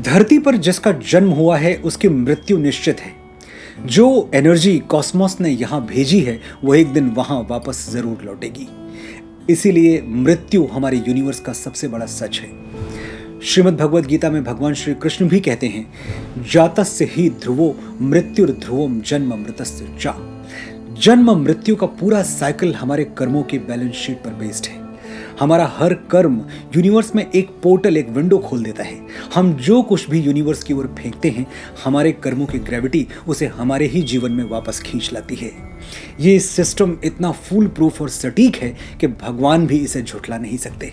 धरती पर जिसका जन्म हुआ है उसकी मृत्यु निश्चित है। जो एनर्जी कॉस्मोस ने यहां भेजी है वो एक दिन वहां वापस जरूर लौटेगी। इसीलिए मृत्यु हमारे यूनिवर्स का सबसे बड़ा सच है। श्रीमद् भगवद गीता में भगवान श्री कृष्ण भी कहते हैं, जातस्य ही ध्रुवो मृत्युर्ध्रुवम जन्म मृतस्य च। जन्म मृत्यु का पूरा साइकिल हमारे कर्मों की बैलेंस शीट पर बेस्ड है। हमारा हर कर्म यूनिवर्स में एक पोर्टल, एक विंडो खोल देता है। हम जो कुछ भी यूनिवर्स की ओर फेंकते हैं, हमारे कर्मों की ग्रेविटी उसे हमारे ही जीवन में वापस खींच लाती है। ये सिस्टम इतना फूल प्रूफ और सटीक है कि भगवान भी इसे झुठला नहीं सकते।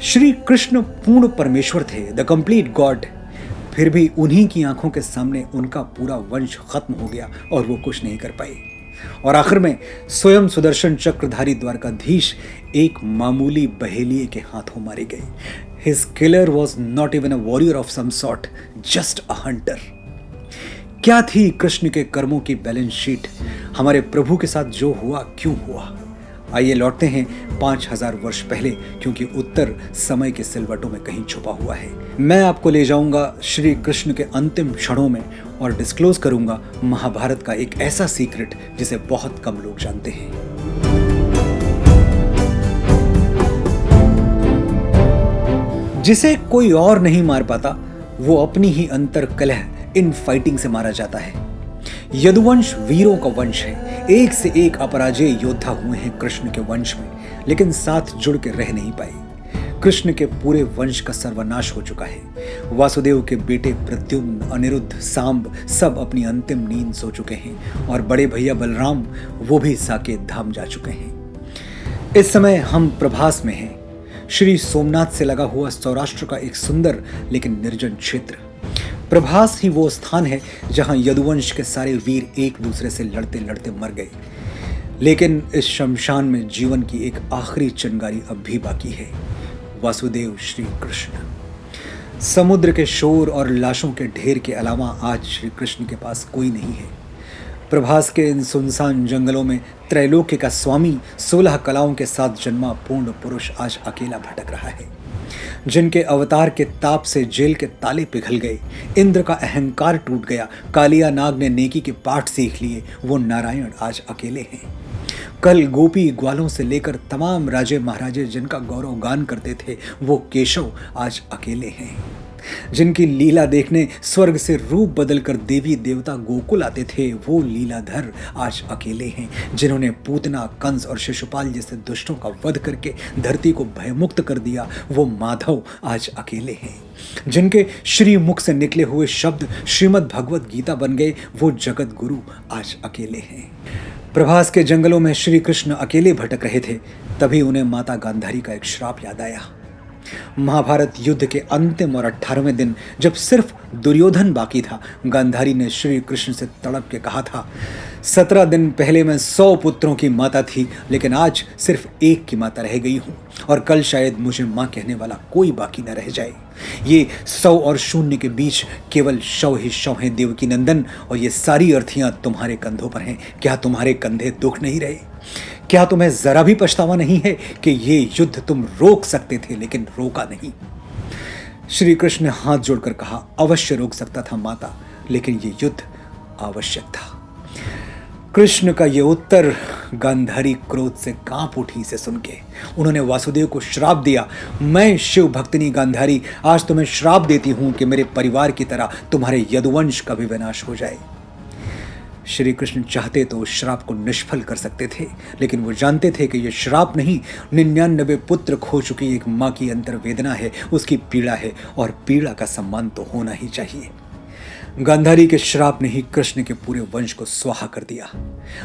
श्री कृष्ण पूर्ण परमेश्वर थे, द कंप्लीट गॉड। फिर भी उन्हीं की आंखों के सामने उनका पूरा वंश खत्म हो गया और वो कुछ नहीं कर पाए। और आखिर में स्वयं सुदर्शन चक्रधारी द्वारकाधीश एक मामूली बहेलिए के हाथों मारे गए। His killer was not even a warrior of some sort, just a hunter। क्या थी कृष्ण के कर्मों की बैलेंस शीट? हमारे प्रभु के साथ जो हुआ क्यों हुआ? आइए लौटते हैं 5000 वर्ष पहले, क्योंकि उत्तर समय के सिलवटों में कहीं छुपा हुआ है। मैं आपको ले जाऊंगा श्री कृष्ण के अंतिम क्षणों में और डिस्क्लोज करूंगा महाभारत का एक ऐसा सीक्रेट जिसे बहुत कम लोग जानते हैं। जिसे कोई और नहीं मार पाता, वो अपनी ही अंतर कलह इन फाइटिंग से मारा जाता है। यदुवंश वीरों का वंश है। एक से एक अपराजेय योद्धा हुए हैं कृष्ण के वंश में, लेकिन साथ जुड़ के रह नहीं पाए। कृष्ण के पूरे वंश का सर्वनाश हो चुका है। वासुदेव के बेटे प्रद्युम्न, अनिरुद्ध, सांब सब अपनी अंतिम नींद सो चुके हैं और बड़े भैया बलराम वो भी साकेत धाम जा चुके हैं। इस समय हम प्रभास में हैं, श्री सोमनाथ से लगा हुआ सौराष्ट्र का एक सुंदर लेकिन निर्जन क्षेत्र। प्रभास ही वो स्थान है जहां यदुवंश के सारे वीर एक दूसरे से लड़ते लड़ते मर गए। लेकिन इस शमशान में जीवन की एक आखिरी चिंगारी अब भी बाकी है, वासुदेव श्री कृष्ण। समुद्र के शोर और लाशों के ढेर के अलावा आज श्री कृष्ण के पास कोई नहीं है। प्रभास के इन सुनसान जंगलों में त्रैलोक्य का स्वामी 16 कलाओं के साथ जन्मा पूर्ण पुरुष आज अकेला भटक रहा है। जिनके अवतार के ताप से जेल के ताले पिघल गए, इंद्र का अहंकार टूट गया, कालिया नाग ने नेकी के पाठ सीख लिए, वो नारायण आज अकेले हैं। कल गोपी ग्वालों से लेकर तमाम राजे महाराजे जिनका गौरव गान करते थे, वो केशव आज अकेले हैं। जिनकी लीला देखने स्वर्ग से रूप बदलकर देवी देवता गोकुल आते थे, वो लीलाधर आज अकेले हैं। जिन्होंने पूतना, कंस और शिशुपाल जैसे दुष्टों का वध करके धरती को भयमुक्त कर दिया, वो माधव आज अकेले हैं। जिनके श्री मुख से निकले हुए शब्द श्रीमद् भगवद गीता बन गए, वो जगत गुरु आज अकेले हैं। प्रभास के जंगलों में श्री कृष्ण अकेले भटक रहे थे, तभी उन्हें माता गांधारी का एक श्राप याद आया। महाभारत युद्ध के अंतिम और 18वें दिन जब सिर्फ दुर्योधन बाकी था, गांधारी ने श्री कृष्ण से तड़प के कहा था, 17 दिन पहले मैं 100 पुत्रों की माता थी, लेकिन आज सिर्फ एक की माता रह गई हूं और कल शायद मुझे मां कहने वाला कोई बाकी न रह जाए। ये 100 और 0 के बीच केवल शव ही शव हैं देवकी नंदन, और ये सारी अर्थियां तुम्हारे कंधों पर हैं। क्या तुम्हारे कंधे दुख नहीं रहे? क्या तुम्हें जरा भी पछतावा नहीं है कि ये युद्ध तुम रोक सकते थे लेकिन रोका नहीं? श्री कृष्ण ने हाथ जोड़कर कहा, अवश्य रोक सकता था माता, लेकिन ये युद्ध आवश्यक था। कृष्ण का ये उत्तर गांधारी क्रोध से कांप उठी से सुन के। उन्होंने वासुदेव को श्राप दिया, मैं शिव भक्तिनी गांधारी आज तुम्हें श्राप देती हूं कि मेरे परिवार की तरह तुम्हारे यदुवंश का भी विनाश हो जाए। श्री कृष्ण चाहते तो उस श्राप को निष्फल कर सकते थे, लेकिन वो जानते थे कि यह श्राप नहीं, 99 पुत्र खो चुकी एक माँ की अंतर्वेदना है, उसकी पीड़ा है, और पीड़ा का सम्मान तो होना ही चाहिए। गांधारी के श्राप ने ही कृष्ण के पूरे वंश को स्वाहा कर दिया।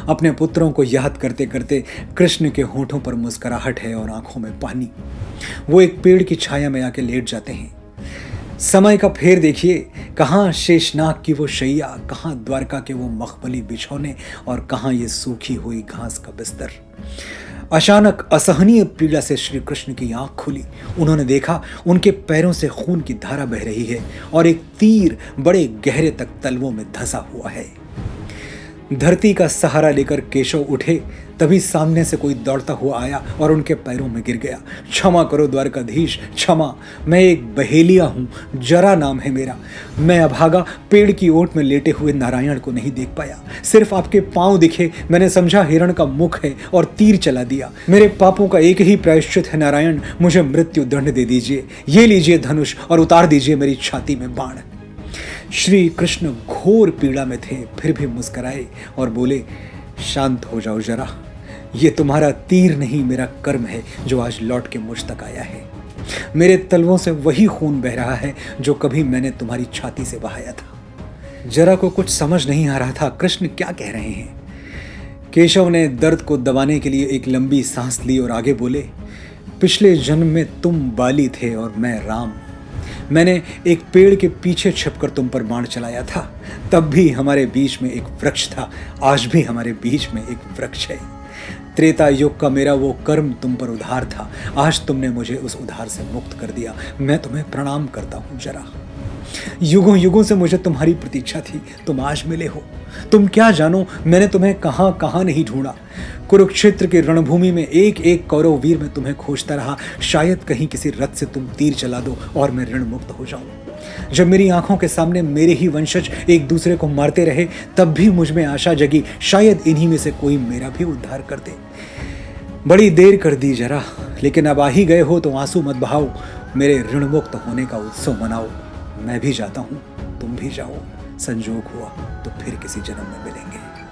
अपने पुत्रों को याद करते करते कृष्ण के होठों पर मुस्कुराहट है और आंखों में पानी। वो एक पेड़ की छाया में आके लेट जाते हैं। समय का फेर देखिए, कहाँ शेषनाग की वो शैया, कहाँ द्वारका के वो मखमली बिछौने, और कहाँ ये सूखी हुई घास का बिस्तर। अचानक असहनीय पीड़ा से श्री कृष्ण की आंख खुली। उन्होंने देखा उनके पैरों से खून की धारा बह रही है और एक तीर बड़े गहरे तक तलवों में धंसा हुआ है। धरती का सहारा लेकर केशव उठे, तभी सामने से कोई दौड़ता हुआ आया और उनके पैरों में गिर गया। क्षमा करो द्वारकाधीश, क्षमा, मैं एक बहेलिया हूँ, जरा नाम है मेरा। मैं अभागा पेड़ की ओट में लेटे हुए नारायण को नहीं देख पाया, सिर्फ आपके पांव दिखे, मैंने समझा हिरण का मुख है और तीर चला दिया। मेरे पापों का एक ही प्रायश्चित है नारायण, मुझे मृत्यु दंड दे दीजिए। ये लीजिए धनुष और उतार दीजिए मेरी छाती में बाण। श्री कृष्ण घोर पीड़ा में थे, फिर भी मुस्कुराए और बोले, शांत हो जाओ जरा, ये तुम्हारा तीर नहीं मेरा कर्म है जो आज लौट के मुझ तक आया है। मेरे तलवों से वही खून बह रहा है जो कभी मैंने तुम्हारी छाती से बहाया था। जरा को कुछ समझ नहीं आ रहा था कृष्ण क्या कह रहे हैं। केशव ने दर्द को दबाने के लिए एक लंबी सांस ली और आगे बोले, पिछले जन्म में तुम बाली थे और मैं राम। मैंने एक पेड़ के पीछे छिपकर तुम पर बाण चलाया था, तब भी हमारे बीच में एक वृक्ष था, आज भी हमारे बीच में एक वृक्ष है। त्रेता युग का मेरा वो कर्म तुम पर उधार था, आज तुमने मुझे उस उधार से मुक्त कर दिया, मैं तुम्हें प्रणाम करता हूँ जरा। युगों युगों से मुझे तुम्हारी प्रतीक्षा थी, तुम आज मिले हो। तुम क्या जानो मैंने तुम्हें कहां कहां नहीं ढूंढा। कुरुक्षेत्र की रणभूमि में एक एक कौरव वीर में तुम्हें खोजता रहा, शायद कहीं किसी रथ से तुम तीर चला दो और मैं ऋण मुक्त हो जाऊं। जब मेरी आंखों के सामने मेरे ही वंशज एक दूसरे को मारते रहे, तब भी मुझ में आशा जगी, शायद इन्हीं में से कोई मेरा भी उद्धार कर दे। बड़ी देर कर दी जरा, लेकिन अब आ ही गए हो तो आंसू मत बहाओ, मेरे ऋण मुक्त होने का उत्सव मनाओ। मैं भी जाता हूं, तुम भी जाओ, संजोग हुआ तो फिर किसी जन्म में मिलेंगे।